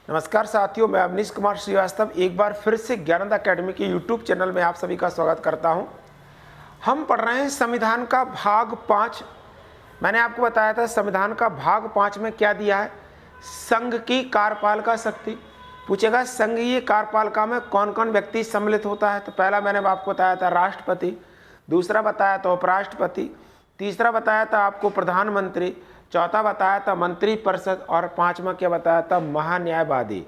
नमस्कार साथियों, मैं अवनीश कुमार श्रीवास्तव एक बार फिर से ज्ञानंद अकेडमी के यूट्यूब चैनल में आप सभी का स्वागत करता हूं। हम पढ़ रहे हैं संविधान का भाग 5। मैंने आपको बताया था संविधान का भाग 5 में क्या दिया है, संघ की कार्यपालिका शक्ति। पूछेगा संघीय कार्यपालिका में कौन कौन व्यक्ति सम्मिलित होता है। तो पहला मैंने आपको बताया था राष्ट्रपति, दूसरा बताया था उपराष्ट्रपति, तीसरा बताया था आपको प्रधानमंत्री, चौथा बताया था मंत्रिपरिषद और पांचवा क्या बताया था, महान्यायवादी।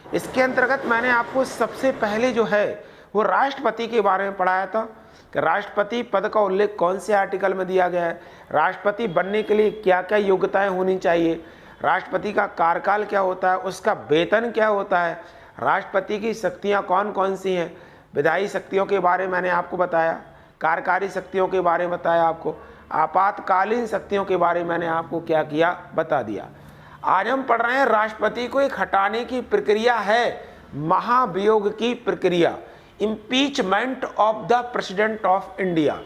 इसके अंतर्गत मैंने आपको सबसे पहले जो है वो राष्ट्रपति के बारे में पढ़ाया था कि राष्ट्रपति पद का उल्लेख कौन से आर्टिकल में दिया गया है, राष्ट्रपति बनने के लिए क्या क्या योग्यताएं होनी चाहिए, राष्ट्रपति का कार्यकाल क्या होता है, उसका वेतन क्या होता है, राष्ट्रपति की शक्तियाँ कौन कौन सी हैं, विधायी शक्तियों के बारे में मैंने आपको बताया, कार्यकारी शक्तियों के बारे में बताया आपको, आपातकालीन शक्तियों के बारे में मैंने आपको क्या किया, बता दिया। आज हम पढ़ रहे हैं राष्ट्रपति को एक हटाने की प्रक्रिया है महाभियोग की प्रक्रिया, impeachment of the president of India.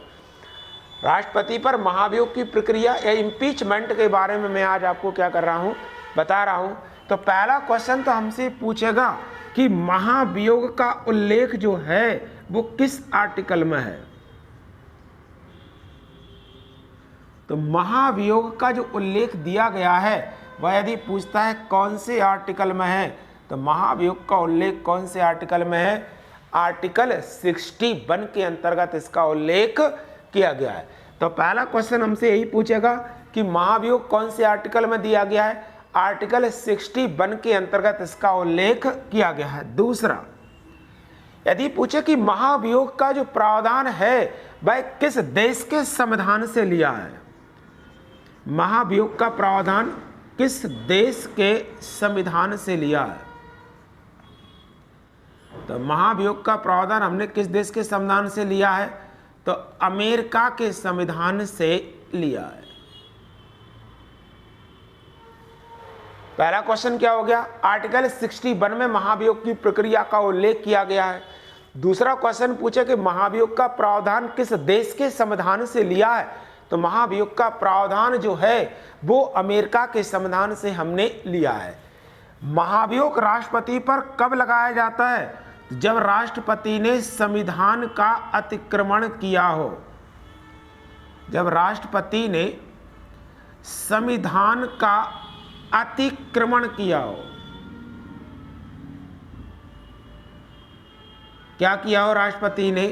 राष्ट्रपति पर महाभियोग की प्रक्रिया या इम्पीचमेंट के बारे में मैं आज आपको क्या कर रहा हूं, बता रहा हूं। तो पहला क्वेश्चन तो हमसे पूछेगा कि महाभियोग का उल्लेख जो है वो किस आर्टिकल में है। तो महाभियोग का जो उल्लेख दिया गया है वह यदि पूछता है कौन से आर्टिकल में है, तो महाभियोग का उल्लेख कौन से आर्टिकल में है, आर्टिकल 61 के अंतर्गत इसका उल्लेख किया गया है। तो पहला क्वेश्चन हमसे यही पूछेगा कि महाभियोग कौन से आर्टिकल में दिया गया है, आर्टिकल 61 के अंतर्गत इसका उल्लेख किया गया है। दूसरा, यदि पूछे कि महाभियोग का जो प्रावधान है वह किस देश के संविधान से लिया है, महाभियोग का प्रावधान किस देश के संविधान से लिया है। तो महाभियोग का प्रावधान हमने किस देश के संविधान से लिया है, तो अमेरिका के संविधान से लिया है। पहला क्वेश्चन क्या हो गया, आर्टिकल 61 में महाभियोग की प्रक्रिया का उल्लेख किया गया है। दूसरा क्वेश्चन पूछे कि महाभियोग का प्रावधान किस देश के संविधान से लिया है, तो महाभियोग का प्रावधान जो है वो अमेरिका के संविधान से हमने लिया है। महाभियोग राष्ट्रपति पर कब लगाया जाता है, जब राष्ट्रपति ने संविधान का अतिक्रमण किया हो। जब राष्ट्रपति ने संविधान का अतिक्रमण किया हो, क्या किया हो, राष्ट्रपति ने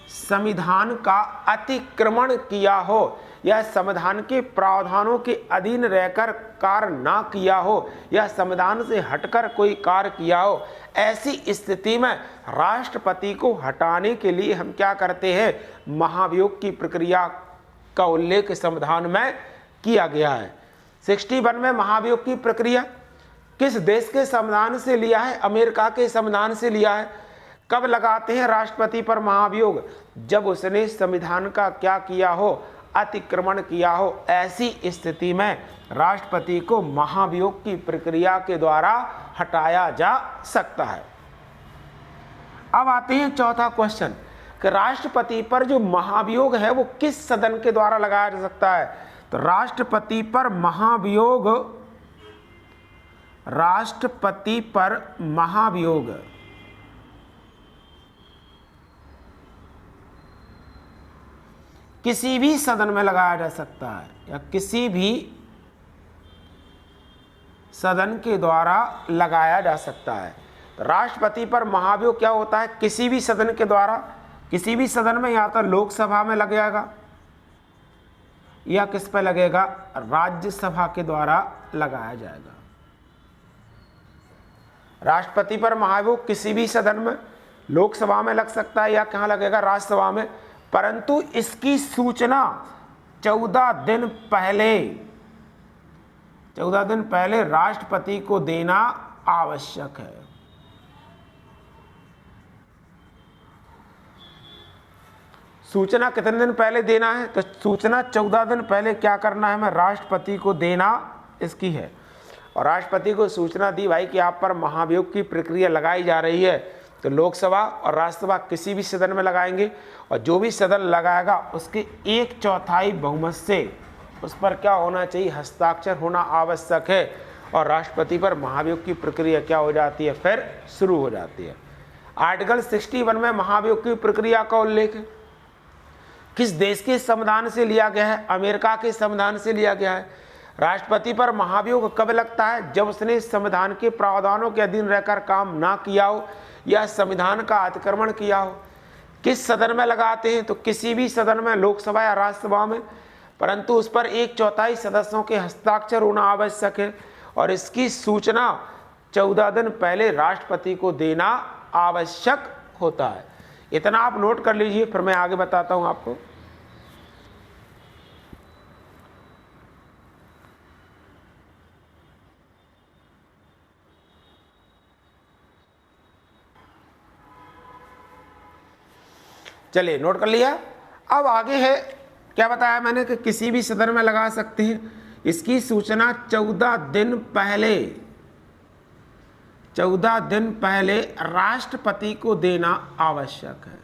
संविधान का अतिक्रमण किया हो या संविधान के प्रावधानों के अधीन रहकर कार्य ना किया हो या संविधान से हटकर कोई कार्य किया हो, ऐसी स्थिति में राष्ट्रपति को हटाने के लिए हम क्या करते हैं, महाभियोग की प्रक्रिया का उल्लेख संविधान में किया गया है। 61 में महाभियोग की प्रक्रिया किस देश के संविधान से लिया है, अमेरिका के संविधान से लिया है। कब लगाते हैं राष्ट्रपति पर महाभियोग, जब उसने संविधान का क्या किया हो, अतिक्रमण किया हो। ऐसी स्थिति में राष्ट्रपति को महाभियोग की प्रक्रिया के द्वारा हटाया जा सकता है। अब आते हैं चौथा क्वेश्चन कि राष्ट्रपति पर जो महाभियोग है वो किस सदन के द्वारा लगाया जा सकता है। तो राष्ट्रपति पर महाभियोग किसी भी सदन में लगाया जा सकता है या किसी भी सदन के द्वारा लगाया जा सकता है। तो राष्ट्रपति पर महाभियोग क्या होता है, किसी भी सदन के द्वारा, किसी भी सदन में या तो लोकसभा में लगेगा या किस पे लगेगा, राज्यसभा के द्वारा लगाया जाएगा। राष्ट्रपति पर महाभियोग किसी भी सदन में, लोकसभा में लग सकता है या कहाँ लगेगा, राज्यसभा में, परंतु इसकी सूचना 14 दिन पहले राष्ट्रपति को देना आवश्यक है। सूचना कितने दिन पहले देना है, तो सूचना 14 दिन पहले क्या करना है, हमें राष्ट्रपति को देना इसकी है। और राष्ट्रपति को सूचना दी भाई कि आप पर महाभियोग की प्रक्रिया लगाई जा रही है, तो लोकसभा और राज्यसभा किसी भी सदन में लगाएंगे और जो भी सदन लगाएगा उसके 1/4 बहुमत से उस पर क्या होना चाहिए, हस्ताक्षर होना आवश्यक है। और राष्ट्रपति पर महाभियोग की प्रक्रिया क्या हो जाती है, फिर शुरू हो जाती है। आर्टिकल 61 में महाभियोग की प्रक्रिया का उल्लेख है। किस देश के संविधान से लिया गया है? अमेरिका के संविधान से लिया गया है। राष्ट्रपति पर महाभियोग कब लगता है? जब उसने संविधान के प्रावधानों के अधीन रहकर काम ना किया हो या संविधान का अतिक्रमण किया हो। किस सदन में लगाते हैं? तो किसी भी सदन में, लोकसभा या राज्यसभा में, परंतु उस पर 1/4 सदस्यों के हस्ताक्षर होना आवश्यक है और इसकी सूचना 14 दिन पहले राष्ट्रपति को देना आवश्यक होता है। इतना आप नोट कर लीजिए, फिर मैं आगे बताता हूं आपको। चलिए, नोट कर लिया। अब आगे है, क्या बताया मैंने कि किसी भी सदन में लगा सकते हैं। इसकी सूचना 14 दिन पहले राष्ट्रपति को देना आवश्यक है।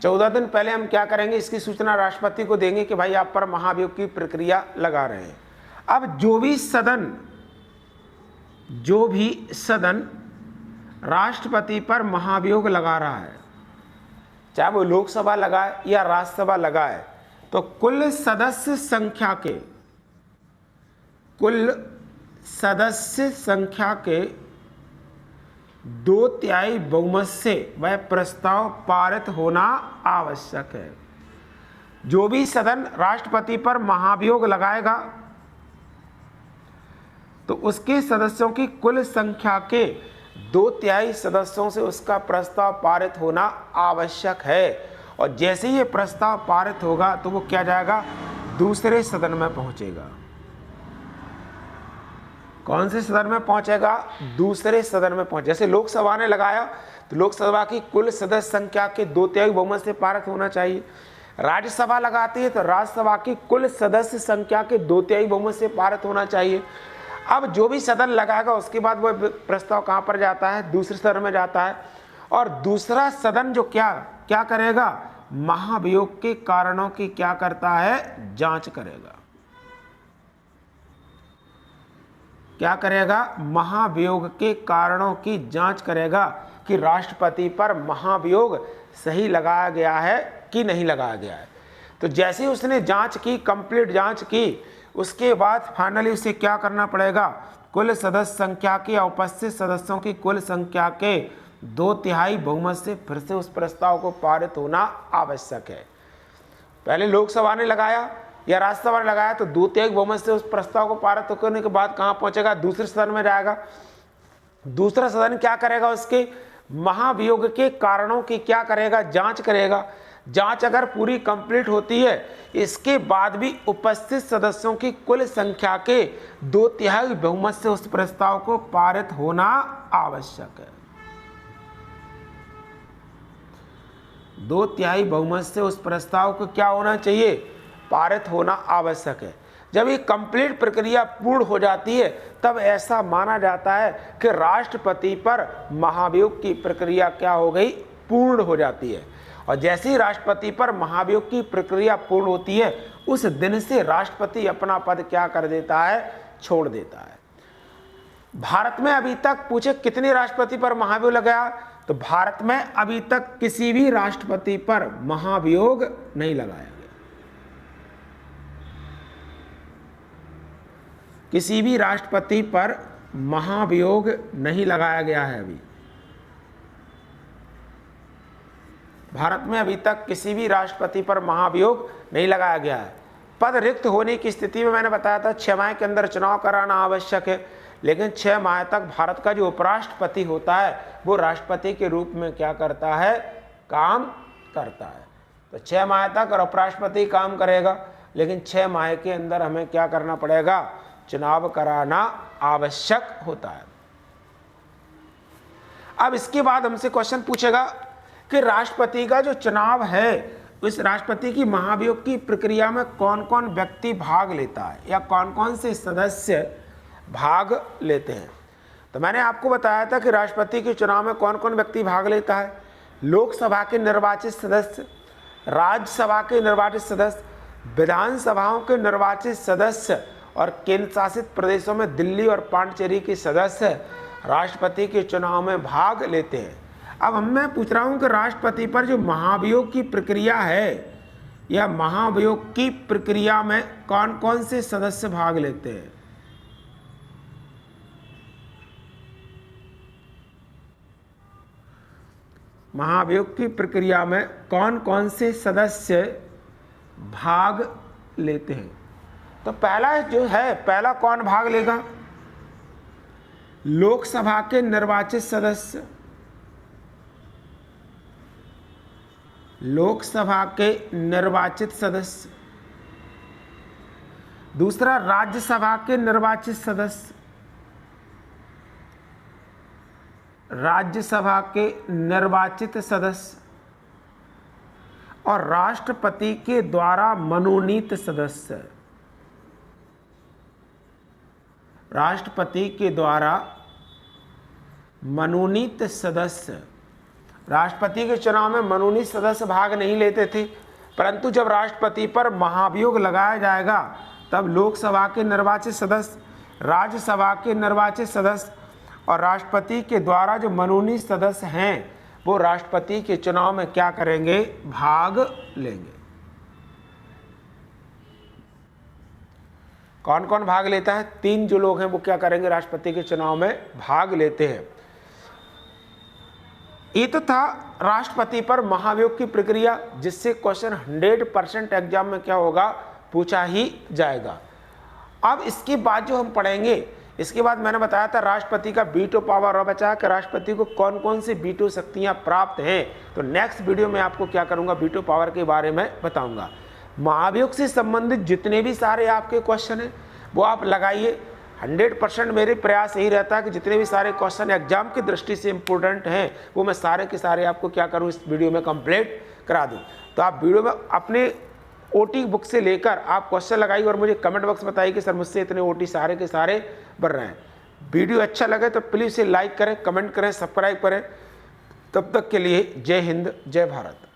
14 दिन पहले हम क्या करेंगे, इसकी सूचना राष्ट्रपति को देंगे कि भाई आप पर महाभियोग की प्रक्रिया लगा रहे हैं। अब जो भी सदन राष्ट्रपति पर महाभियोग लगा रहा है, चाहे वो लोकसभा लगाए या राज्यसभा लगाए, तो कुल सदस्य संख्या के 2/3 बहुमत से वह प्रस्ताव पारित होना आवश्यक है। जो भी सदन राष्ट्रपति पर महाभियोग लगाएगा तो उसके सदस्यों की कुल संख्या के 2/3 सदस्यों से उसका प्रस्ताव पारित होना आवश्यक है। और जैसे ही ये प्रस्ताव पारित होगा तो वो क्या जाएगा, दूसरे सदन में पहुंचेगा। कौन से सदन में पहुंचेगा? दूसरे सदन में पहुंचे। जैसे लोकसभा ने लगाया तो लोकसभा की कुल सदस्य संख्या के 2/3 बहुमत से पारित होना चाहिए। राज्यसभा लगाती है तो राज्यसभा की कुल सदस्य संख्या के 2/3 बहुमत से पारित होना चाहिए। अब जो भी सदन लगाएगा उसके बाद वो प्रस्ताव कहां पर जाता है, दूसरे सदन में जाता है। और दूसरा सदन जो क्या करेगा, महाभियोग के कारणों की क्या करता है, जांच करेगा। क्या करेगा, महाभियोग के कारणों की जांच करेगा कि राष्ट्रपति पर महाभियोग सही लगाया गया है कि नहीं लगाया गया है। तो जैसे ही उसने जांच की, कंप्लीट जांच की, उसके बाद फाइनली उसे क्या करना पड़ेगा, कुल सदस्य संख्या की, उपस्थित सदस्यों की कुल संख्या के 2/3 बहुमत से फिर से उस प्रस्ताव को पारित होना आवश्यक है। पहले लोकसभा ने लगाया या राज्यसभा ने लगाया तो 2/3 बहुमत से उस प्रस्ताव को पारित करने के बाद कहां पहुंचेगा, दूसरे सदन में जाएगा। दूसरा सदन क्या करेगा, उसके महाभियोग के कारणों की क्या करेगा, जांच करेगा। जांच अगर पूरी कंप्लीट होती है, इसके बाद भी उपस्थित सदस्यों की कुल संख्या के 2/3 बहुमत से उस प्रस्ताव को पारित होना आवश्यक है। 2/3 बहुमत से उस प्रस्ताव को क्या होना चाहिए, पारित होना आवश्यक है। जब ये कंप्लीट प्रक्रिया पूर्ण हो जाती है तब ऐसा माना जाता है कि राष्ट्रपति पर महाभियोग की प्रक्रिया क्या हो गई, पूर्ण हो जाती है। और जैसे ही राष्ट्रपति पर महाभियोग की प्रक्रिया पूर्ण होती है, उस दिन से राष्ट्रपति अपना पद क्या कर देता है, छोड़ देता है। भारत में अभी तक पूछे कितने राष्ट्रपति पर महाभियोग लगाया, तो भारत में अभी तक किसी भी राष्ट्रपति पर महाभियोग नहीं लगाया गया। किसी भी राष्ट्रपति पर महाभियोग नहीं लगाया गया है। अभी भारत में अभी तक किसी भी राष्ट्रपति पर महाभियोग नहीं लगाया गया है। पद रिक्त होने की स्थिति में मैंने बताया था 6 माह के अंदर चुनाव कराना आवश्यक है, लेकिन 6 माह तक भारत का जो उपराष्ट्रपति होता है वो राष्ट्रपति के रूप में क्या करता है, काम करता है। तो 6 माह तक और उपराष्ट्रपति काम करेगा, लेकिन 6 माह के अंदर हमें क्या करना पड़ेगा, चुनाव कराना आवश्यक होता है। अब इसके बाद हमसे क्वेश्चन पूछेगा कि राष्ट्रपति का जो चुनाव है, उस राष्ट्रपति की महाभियोग की प्रक्रिया में कौन कौन व्यक्ति भाग लेता है या कौन कौन से सदस्य भाग लेते हैं। तो मैंने आपको बताया था कि राष्ट्रपति के चुनाव में कौन कौन व्यक्ति भाग लेता है। लोकसभा के निर्वाचित सदस्य, राज्यसभा के निर्वाचित सदस्य, विधानसभाओं के निर्वाचित सदस्य और केंद्र शासित प्रदेशों में दिल्ली और पांडिचेरी के सदस्य राष्ट्रपति के चुनाव में भाग लेते हैं। अब मैं पूछ रहा हूं कि राष्ट्रपति पर जो महाभियोग की प्रक्रिया है, या महाभियोग की प्रक्रिया में कौन कौन से सदस्य भाग लेते हैं? महाभियोग की प्रक्रिया में कौन कौन से सदस्य भाग लेते हैं? तो पहला जो है, पहला कौन भाग लेगा? लोकसभा के निर्वाचित सदस्य, लोकसभा के निर्वाचित सदस्य। दूसरा, राज्यसभा के निर्वाचित सदस्य, राज्यसभा के निर्वाचित सदस्य। और राष्ट्रपति के द्वारा मनोनीत सदस्य, राष्ट्रपति के द्वारा मनोनीत सदस्य। राष्ट्रपति के चुनाव में मनोनीत सदस्य भाग नहीं लेते थे, परंतु जब राष्ट्रपति पर महाभियोग लगाया जाएगा तब लोकसभा के निर्वाचित सदस्य, राज्यसभा के निर्वाचित सदस्य और राष्ट्रपति के द्वारा जो मनोनीत सदस्य हैं वो राष्ट्रपति के चुनाव में क्या करेंगे? भाग लेंगे। कौन कौन भाग लेता है? 3 जो लोग हैं वो क्या करेंगे? राष्ट्रपति के चुनाव में भाग लेते हैं। ये तो था राष्ट्रपति पर महाभियोग की प्रक्रिया, जिससे क्वेश्चन 100% एग्जाम में क्या होगा? पूछा ही जाएगा। अब इसके बाद जो हम पढ़ेंगे, इसके बाद मैंने बताया था राष्ट्रपति का वीटो पावर, और बचा कि राष्ट्रपति को कौन कौन सी वीटो शक्तियां प्राप्त हैं। तो नेक्स्ट वीडियो में आपको क्या करूंगा? वीटो पावर के बारे में बताऊंगा। महाभियोग से संबंधित जितने भी सारे आपके क्वेश्चन हैं वो आप लगाइए। 100% मेरे प्रयास यही रहता है कि जितने भी सारे क्वेश्चन एग्जाम की दृष्टि से इंपॉर्टेंट हैं वो मैं सारे के सारे आपको क्या करूं? इस वीडियो में कंप्लीट करा दूं। तो आप वीडियो में अपने ओटी बुक से लेकर आप क्वेश्चन लगाइए और मुझे कमेंट बॉक्स में बताइए कि सर मुझसे इतने ओटी सारे के सारे बन रहे हैं। वीडियो अच्छा लगे तो प्लीज़ इसे लाइक करें, कमेंट करें, सब्सक्राइब करें। तब तक के लिए जय हिंद, जय भारत।